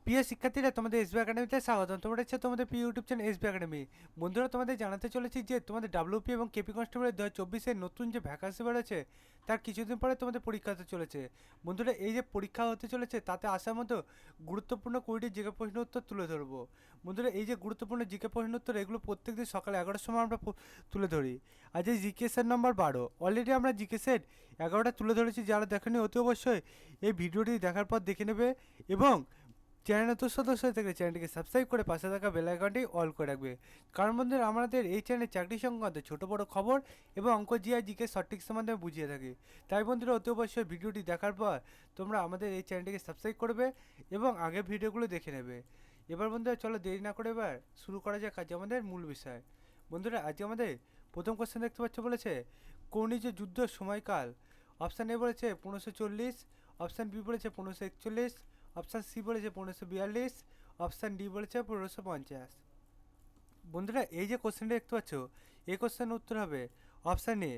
প্রিয় শিক্ষার্থীরা, তোমাদের এসবি একাডেমিতে স্বাগতম। তোমরা হচ্ছে তোমাদের প্রিয় ইউটিউব চ্যানেল এসবি একাডেমি। বন্ধুরা, তোমাদের জানাতে চলেছি যে তোমাদের ডাব্লিউপি এবং কেপি কনস্টেবলের 2024-এর নতুন যে ভ্যাকান্সি বেরোচ্ছে তার কিছুদিন পরে তোমাদের পরীক্ষা হতে চলেছে। বন্ধুরা, এই যে পরীক্ষা হতে চলেছে তাতে আসার মতো গুরুত্বপূর্ণ 20টি জিকে প্রশ্ন উত্তর তুলে ধরবো। বন্ধুরা, এই যে গুরুত্বপূর্ণ জিকে প্রশ্ন উত্তর এগুলো প্রত্যেকদিন সকাল 11টার সময় আমরা তুলে ধরি। আজ এই জিকে সেট নাম্বার 12। অলরেডি আমরা জিকে সেট 11টা তুলে ধরেছি। যারা দেখেনি অতি অবশ্যই এই ভিডিওটি দেখার পর দেখে নেবে এবং চ্যানেল নতুন সদস্য হয়ে থাকলে চ্যানেলটিকে সাবস্ক্রাইব করে পাশে থাকা বেল আইকনটি অল করে রাখবে। কারণ বন্ধুরা, আমাদের এই চ্যানেলে চাকরি সংক্রান্ত ছোটো বড়ো খবর এবং অঙ্ক জিআই জিকে সঠিক সম্বন্ধে বুঝিয়ে থাকি। তাই বন্ধুরা, অতি অবশ্যই ভিডিওটি দেখার পর তোমরা আমাদের এই চ্যানেলটিকে সাবস্ক্রাইব করবে এবং আগের ভিডিওগুলো দেখে নেবে। এবার বন্ধুরা, চলো দেরি না করে এবার শুরু করা যাক আজ আমাদের মূল বিষয়। বন্ধুরা, আজকে আমাদের প্রথম কোশ্চেন দেখতে পাচ্ছ, বলেছে কর্ণিজ যুদ্ধ সময়কাল। অপশান এ বলেছে 1540, অপশান বি বলেছে 1541, অপশান সি বলেছে 1542, অপশান ডি বলেছে 1550। বন্ধুরা, এই যে কোশ্চেনটা দেখতে পাচ্ছ এই কোশ্চেনের উত্তর হবে অপশান এ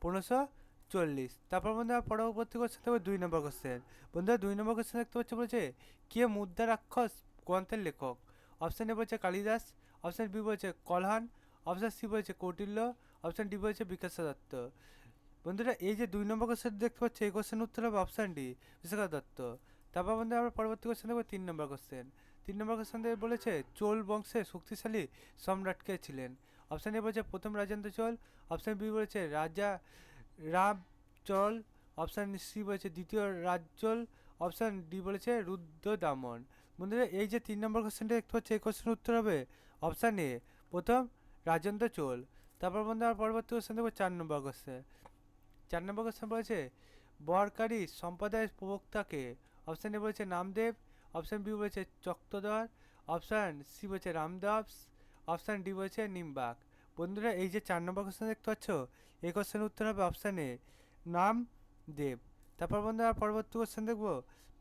1540। তারপর বন্ধুরা, পরবর্তী কোশ্চেন দেখবে 2 নম্বর কোশ্চেন। বন্ধুরা, 2 নম্বর কোশ্চেন দেখতে পাচ্ছ, বলেছে কে মুদ্রা রাক্ষস গ্রন্থের লেখক। অপশান এ বলেছে কালিদাস, অপশান বি বলেছে কলহান, অপশান সি বলেছে কৌটিল্য, অপশান ডি বলেছে বিকাশ দত্ত। বন্ধুরা, এই যে 2 নম্বর কোশ্চেন দেখতে পাচ্ছ এই কোশ্চেন উত্তর হবে অপশান ডি বিকাশ দত্ত। তারপর বন্ধুরা, আমরা পরবর্তী কোশ্চেন দেখবো 3 নম্বর কোশ্চেন। 3 নম্বর কোশ্চেন থেকে বলেছে চোল বংশের শক্তিশালী সম্রাট কে ছিলেন। অপশান এ বলেছে প্রথম রাজেন্দ্র চোল, অপশান বি বলেছে রাজা রাম চোল, অপশান সি বলেছে দ্বিতীয় রাজ চোল, অপশান ডি বলেছে রুদ্রদামন। বন্ধুরা, এই যে 3 নম্বর কোশ্চেনটা দেখতে পাচ্ছি এই কোশ্চেনের উত্তর হবে অপশান এ প্রথম রাজেন্দ্র চোল। তারপর বন্ধুরা, পরবর্তী কোশ্চেন দেখবো 4 নম্বর কোশ্চেন। 4 নম্বর কোশ্চেন বলেছে বরকারী সম্প্রদায়ের প্রবক্তাকে। অপশান এ বলেছে নামদেব, অপশান বি বলেছে চক্রধর, অপশান সি বলেছে রামদাস, অপশান ডি বলেছে নিমবাক। বন্ধুরা, এই যে 4 নম্বর কোশ্চেন দেখতে পাচ্ছ এই কোশ্চেনের উত্তর হবে অপশান এ নামদেব। তারপর বন্ধুরা, পরবর্তী কোশ্চেন দেখবো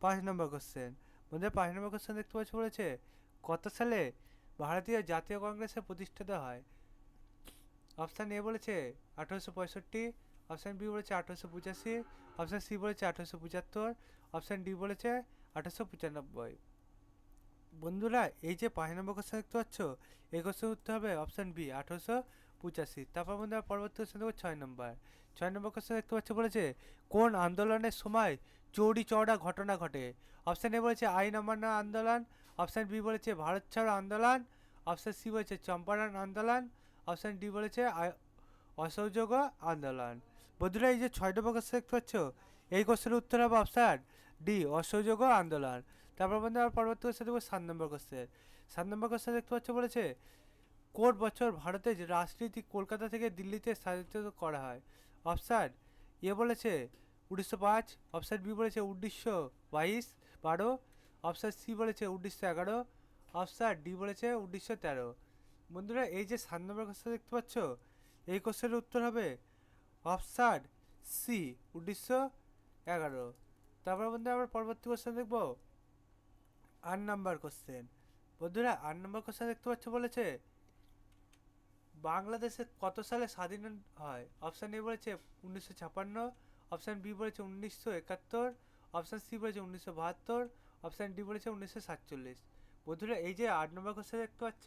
5 নম্বর কোশ্চেন। বন্ধুরা, 5 নম্বর কোশ্চেন দেখতে পাচ্ছ, বলেছে কত সালে ভারতীয় জাতীয় কংগ্রেসের প্রতিষ্ঠিত হয়। অপশান এ বলেছে 1865, অপশান বি বলেছে 1885, অপশান সি বলেছে 1875, অপশান ডি বলেছে 1895। বন্ধুরা, এই যে 5 নম্বর কোশ্চেন দেখতে পাচ্ছ এই কোশ্চেন উত্তর হবে অপশান বি 1885। তারপর বন্ধুরা, পরবর্তী কোশ্চেন দেখবো 6 নম্বর। 6 নম্বর কোশ্চেন দেখতে পাচ্ছ, বলেছে কোন আন্দোলনের সময় চৌরি চৌড়া ঘটনা ঘটে। অপশান এ বলেছে আইন অমান্য আন্দোলন, অপশান বি বলেছে ভারত ছাড়ো আন্দোলন, অপশান সি বলেছে চম্পারণ আন্দোলন, অপশান ডি বলেছে অসহযোগ আন্দোলন। বন্ধুরা, এই যে 6 নম্বর কোশ্চেন দেখতে পাচ্ছ এই কোশ্চেনের উত্তর হবে অপশান ডি অসহযোগ আন্দোলন। তারপর বন্ধুরা, পরবর্তী কোশ্চেন দেখবো 7 নম্বর কোশ্চেন। 7 নম্বর কোশ্চেন দেখতে পাচ্ছ, বলেছে কোন বছর ভারতের রাজনীতি কলকাতা থেকে দিল্লিতে স্থানান্তরিত করা হয়। অপশান এ বলেছে 1905, অপশান বি বলেছে 1912, অপশান সি বলেছে 1911, অপশান ডি বলেছে 1913। বন্ধুরা, এই যে 7 নম্বর কোশ্চেন দেখতে পাচ্ছ এই কোশ্চেনের উত্তর হবে অপশান সি 1911। তারপর বন্ধুরা, আমরা পরবর্তী কোশ্চেন দেখবো 8 নাম্বার কোশ্চেন। বন্ধুরা, 8 নম্বর কোশ্চেন দেখতে পাচ্ছ, বলেছে বাংলাদেশে কত সালে স্বাধীন হয়। অপশান এ বলেছে 1956, অপশান বি বলেছে 1971, অপশান সি বলেছে 1972, অপশান ডি বলেছে 1947। বন্ধুরা, এই যে 8 নম্বর কোশ্চেন দেখতে পাচ্ছ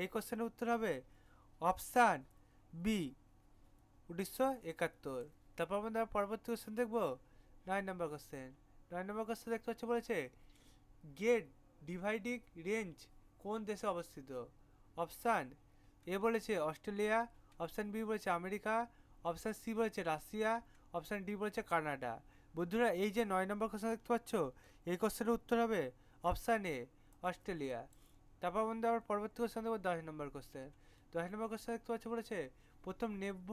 এই কোশ্চেনের উত্তর হবে অপশান বি 1971। তারপর আমরা পরবর্তী কোশ্চেন দেখবো 9 নম্বর কোশ্চেন। 9 নম্বর কোশ্চেন দেখতে পাচ্ছ, বলেছে গ্রেট ডিভাইডিং রেঞ্জ কোন দেশে অবস্থিত। অপশান এ বলেছে অস্ট্রেলিয়া, অপশান বি বলেছে আমেরিকা, অপশান সি বলেছে রাশিয়া, অপশান ডি বলেছে কানাডা। বন্ধুরা, এই যে 9 নম্বর কোশ্চেন দেখতে পাচ্ছ এই কোশ্চেনের উত্তর হবে অপশান এ অস্ট্রেলিয়া। তারপর বন্ধু আবার পরবর্তী কোশ্চেন দেখবো 10 নম্বর কোশ্চেন। 10 নম্বর কোশ্চেন দেখতে পাচ্ছ, বলেছে প্রথম নেভ্য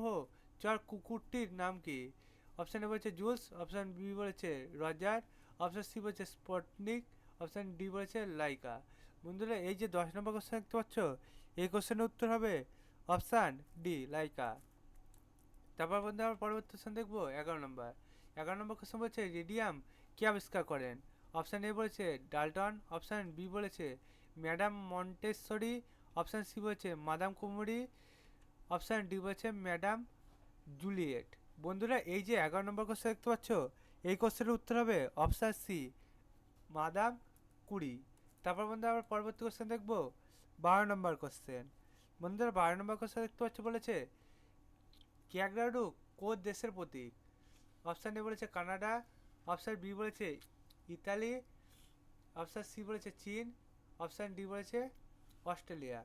চর কুকুরটির নাম কি। অপশান এ বলেছে জুলস, অপশান বি বলেছে রজার, অপশান সি বলেছে স্পটনিক, অপশান ডি বলেছে লাইকা। বন্ধুরা, এই যে 10 নম্বর কোশ্চেন দেখতে পাচ্ছ এই কোশ্চেনের উত্তর হবে অপশান ডি লাইকা। তারপর বন্ধু আমরা পরবর্তী কোশ্চেন দেখবো 11 নম্বর। 11 নম্বর কোশ্চেন বলছে রেডিয়াম কে আবিষ্কার করেন। অপশান এ বলেছে ডাল্টন, অপশান বি বলেছে ম্যাডাম মন্টেসরি, অপশান সি বলেছে মাদাম কুমুরি, অপশান ডি বলেছে ম্যাডাম জুলিয়েট। বন্ধুরা, এই যে 11 নম্বর কোশ্চেন দেখতে পাচ্ছ এই কোশ্চেনের উত্তর হবে অপশান সি মাদাম কুরি। তারপর বন্ধুরা আমরা পরবর্তী কোশ্চেন দেখবো 12 নম্বর কোশ্চেন। বন্ধুরা 12 নম্বর কোশ্চেন দেখতে পাচ্ছ বলেছে ক্যাঙ্গারু কোন দেশের প্রতীক? অপশান এ বলেছে কানাডা, অপশান বি বলেছে ইতালি, অপশান সি বলেছে চীন, অপশান ডি বলেছে অস্ট্রেলিয়া।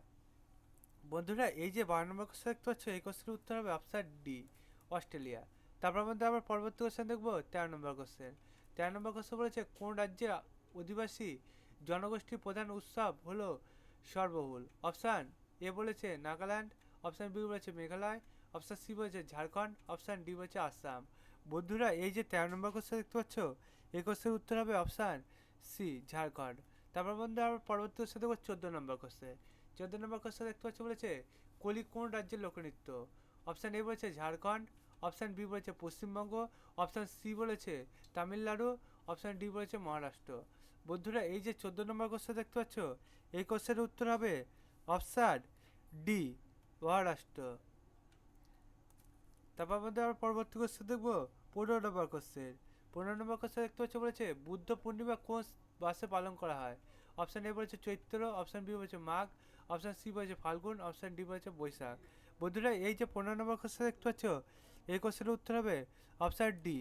বন্ধুরা এই যে 12 নম্বর কোশ্চেন দেখতে পাচ্ছ এই কোশ্চেনের উত্তর হবে অপশান ডি অস্ট্রেলিয়া। তারপর মধ্যে আবার পরবর্তী কোশ্চেন দেখবো 13 নম্বর কোশ্চেন। 13 নম্বর কোশ্চেন বলেছে কোন রাজ্যের অধিবাসী জনগোষ্ঠীর প্রধান উৎসব হলো সর্বহুল? অপশান এ বলেছে নাগাল্যান্ড, অপশান বি বলেছে মেঘালয়, অপশান সি বলেছে ঝাড়খণ্ড, অপশান ডি বলেছে আসাম। বন্ধুরা এই যে 13 নম্বর কোশ্চেন দেখতে পাচ্ছ এই কোশ্চেনের উত্তর হবে অপশান সি ঝাড়খণ্ড। তারপর বন্ধু আবার পরবর্তী কোশ্চেন দেখবো 14 নম্বর কোশ্চেন। 14 নম্বর কোশ্চেন দেখতে পাচ্ছ বলেছে কলি কোন রাজ্যের লোকনৃত্য? অপশান এ বলেছে ঝাড়খণ্ড, অপশান বি বলেছে পশ্চিমবঙ্গ, অপশান সি বলেছে তামিলনাড়ু, অপশান ডি বলেছে মহারাষ্ট্র। বন্ধুরা এই যে 14 নম্বর কোশ্চেন দেখতে পাচ্ছ এই কোশ্চেনের উত্তর হবে অপশান ডি মহারাষ্ট্র। তারপর মধ্যে আবার পরবর্তী কোশ্চেন দেখবো 15 নম্বর কোশ্চেন। 15 নম্বর কোশ্চেন দেখতে পাচ্ছ বলেছে বুদ্ধ পূর্ণিমা কোন মাসে পালন করা হয়? অপশান এ বলেছে চৈত্র, অপশান বি বলেছে মাঘ, অপশান সি বলেছে ফাল্গুন, অপশান ডি বলেছে বৈশাখ। বন্ধুরা এই যে 15 নম্বর কোশ্চেন দেখতে পাচ্ছ এই কোশ্চেনের উত্তর হবে অপশান ডি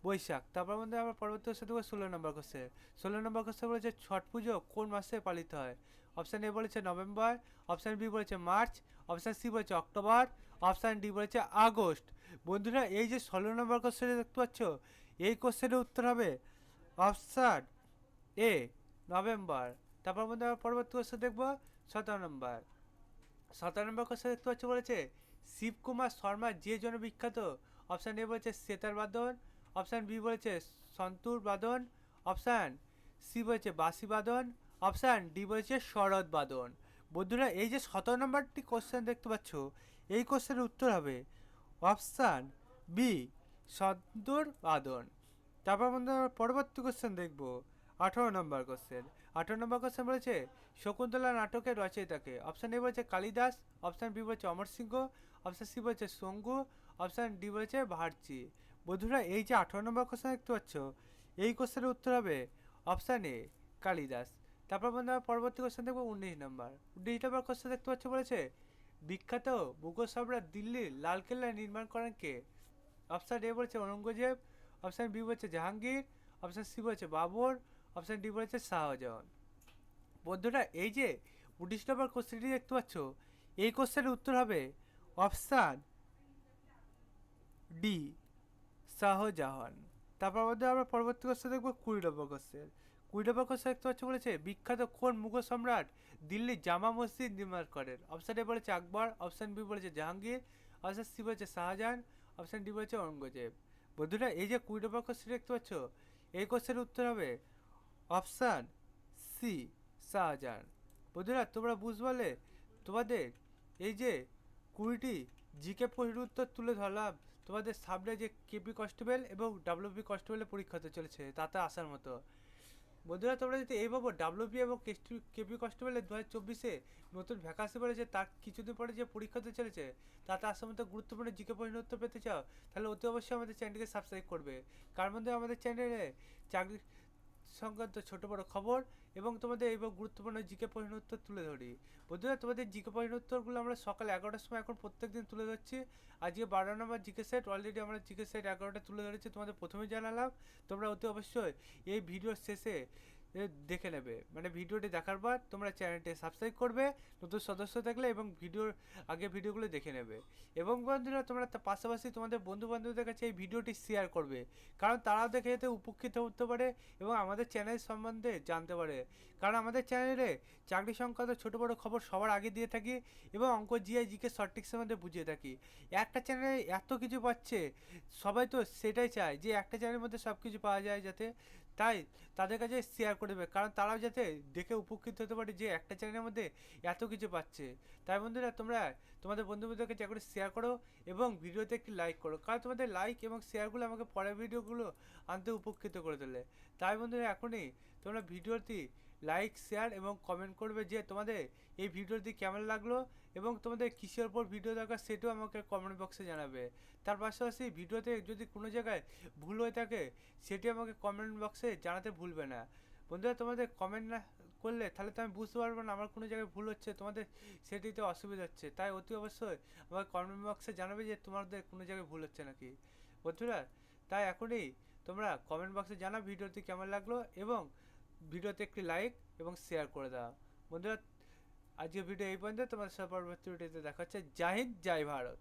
বৈশাখ। তারপর মধ্যে আবার পরবর্তী কোশ্চেন দেখবো 16 নম্বর কোশ্চেন। 16 নম্বর কোশ্চেন বলেছে ছট পুজো কোন মাসে পালিত হয়? অপশান এ বলেছে নভেম্বর, অপশান বি বলেছে মার্চ, অপশান সি বলেছে অক্টোবর, অপশান ডি বলেছে আগস্ট। বন্ধুরা এই যে 16 নম্বর কোশ্চেন দেখতে পাচ্ছ এই কোশ্চেনের উত্তর হবে অপশান এ নভেম্বর। তারপর মধ্যে আবার পরবর্তী কোশ্চেন দেখবো 17 নম্বর। 17 নম্বর কোশ্চেন দেখতে পাচ্ছ বলেছে শিবকুমার শর্মা যে জন্য বিখ্যাত? অপশান এ বলেছে সেতার বাদন, অপশান বি বলেছে সন্তুর বাদন, অপশান সি বলেছে বাঁশি বাদন, অপশান ডি বলেছে শরৎ বাদন। বন্ধুরা এই যে 17 নম্বরটি কোশ্চেন দেখতে পাচ্ছ এই কোশ্চেনের উত্তর হবে অপশান বি সন্তুর বাদন। তারপর বন্ধু আমরা পরবর্তী কোশ্চেন দেখবো 18 নম্বর কোশ্চেন। 18 নম্বর কোশ্চেন বলেছে শকুন্তলা নাটকের রচয়িতাকে? অপশান এ বলেছে কালিদাস, অপশান বি বলেছে অমর সিংহ, অপশান সি বলেছে শঙ্কু, অপশান ডি বলেছে ভারচি। বন্ধুরা এই যে 18 নম্বর কোশ্চেন দেখতে পাচ্ছ এই কোশ্চেনের উত্তর হবে অপশান এ কালিদাস। তারপর বন্ধু আমরা পরবর্তী কোশ্চেন দেখবো 19 নম্বর। 19 নম্বর কোশ্চেন দেখতে পাচ্ছ বলেছে বিখ্যাত মুঘল সম্রাট দিল্লির লালকেল্লা নির্মাণ করেন কে? অপশান এ বলেছে ঔরঙ্গজেব, অপশান বি বলেছে জাহাঙ্গীর, অপশান সি বলেছে বাবর, অপশান ডি বলেছে শাহজাহান। বন্ধুরা এই যে 19 নম্বর কোশ্চেনটি দেখতে পাচ্ছ এই কোশ্চেনের উত্তর হবে অপশান ডি শাহজাহান। তারপর মধ্যে আমরা পরবর্তী কোশ্চেন দেখবো 20 নম্বর কোশ্চেন। 20 নম্বর কোশ্চেন দেখতে পাচ্ছ বলেছে বিখ্যাত কোন মুঘল সম্রাট দিল্লির জামা মসজিদ নির্মাণ করেন? অপশান এ বলেছে আকবর, অপশান বি বলেছে জাহাঙ্গীর, অপশান সি বলেছে শাহজাহান, অপশান ডি বলেছে ঔরঙ্গজেব। বন্ধুরা এই যে 20 নম্বর কোশ্চেন দেখতে পাচ্ছ এই কোশ্চেনের উত্তর হবে অপশান সি শাহজাহান। বন্ধুরা তোমরা বুঝবলে তোমাদের এই যে 20টি জিকে প্রশ্নের উত্তর তুলে ধরলাম তোমাদের সামনে যে কেপি কনস্টেবল এবং ডাব্লিউপি কনস্টেবলের পরীক্ষা হতে চলেছে তাতে আসার মতো। বন্ধুরা তোমরা যদি এইভাবে ডাব্লিউপি এবং কেপি কনস্টেবলের 2024-এ নতুন ভ্যাকান্সি বেড়েছে তার কিছুদিন পরে যে পরীক্ষা হতে চলেছে তাতে আসার মতো গুরুত্বপূর্ণ জিকে প্রশ্নের উত্তর পেতে চাও তাহলে অতি অবশ্যই আমাদের চ্যানেলকে সাবস্ক্রাইব করবে। কার মধ্যে আমাদের চ্যানেলে চাকরি সংক্রান্ত ছোট বড় খবর এবং তোমাদের এই গুরুত্বপূর্ণ জিকে প্রশ্নের উত্তর তুলে ধরি। বন্ধুরা তোমাদের জিকে প্রশ্নের উত্তরগুলো আমরা সকাল 11টার সময় এখন প্রত্যেক দিন তুলে ধরছি। আজকে 12 নম্বর জিকে সেট অলরেডি আমরা জিকে সেট 11টা তুলে ধরেছি তোমাদের প্রথমেই জানালাম। তোমরা অতি অবশ্যই এই ভিডিওর শেষে দেখে নেবে, মানে ভিডিওটি দেখার পর তোমরা চ্যানেলটি সাবস্ক্রাইব করবে নতুন সদস্য থাকলে এবং ভিডিওর আগে ভিডিওগুলো দেখে নেবে। এবং বন্ধুরা তোমরা তার পাশাপাশি তোমাদের বন্ধু বান্ধবদের কাছে এই ভিডিওটি শেয়ার করবে কারণ তারাও দেখে এতে উপকৃত হতে পারে এবং আমাদের চ্যানেল সম্বন্ধে জানতে পারে। কারণ আমাদের চ্যানেলে চাকরি সংক্রান্ত ছোটো বড়ো খবর সবার আগে দিয়ে থাকি এবং অঙ্ক জিআই জিকে শর্ট ট্রিক্সের মধ্যে বুঝিয়ে থাকি। একটা চ্যানেলে এত কিছু পাচ্ছে সবাই তো সেটাই চায় যে একটা চ্যানেলের মধ্যে সব কিছু পাওয়া যায় যাতে, তাই তাদের কাছে শেয়ার করে দেবে কারণ তারাও যাতে দেখে উপকৃত হতে পারে যে একটা চ্যানেলের মধ্যে এত কিছু পাচ্ছে। তাই বন্ধুরা তোমরা তোমাদের বন্ধুদের কাছে করে শেয়ার করো এবং ভিডিওতে একটি লাইক করো কারণ তোমাদের লাইক এবং শেয়ারগুলো আমাকে পরের ভিডিওগুলো আনতে উপকৃত করে তোলে। তাই বন্ধুরা এখনই তোমরা ভিডিওটি লাইক শেয়ার এবং কমেন্ট করবে যে তোমাদের এই ভিডিওটি কেমন লাগলো এবং তোমাদের কিসের ওপর ভিডিও দরকার সেটাও আমাকে কমেন্ট বক্সে জানাবে। তার পাশাপাশি ভিডিওতে যদি কোনো জায়গায় ভুল হয়ে থাকে সেটি আমাকে কমেন্ট বক্সে জানাতে ভুলবে না। বন্ধুরা তোমাদের কমেন্ট না করলে তাহলে তো আমি বুঝতে পারবো না আমার কোনো জায়গায় ভুল হচ্ছে, তোমাদের সেটিতে অসুবিধা হচ্ছে। তাই অতি অবশ্যই আমার কমেন্ট বক্সে জানাবে যে তোমাদের কোনো জায়গায় ভুল হচ্ছে নাকি বন্ধুরা। তাই এখনই তোমরা কমেন্ট বক্সে জানাও ভিডিওটি কেমন লাগলো এবং ভিডিওতে একটি লাইক এবং শেয়ার করে দাও বন্ধুরা। আজকের ভিডিও এই পর্যন্ত, তোমাদের সাথে পরবর্তী ভিডিওতে দেখা হচ্ছে। জয় হিন্দ, জয় ভারত।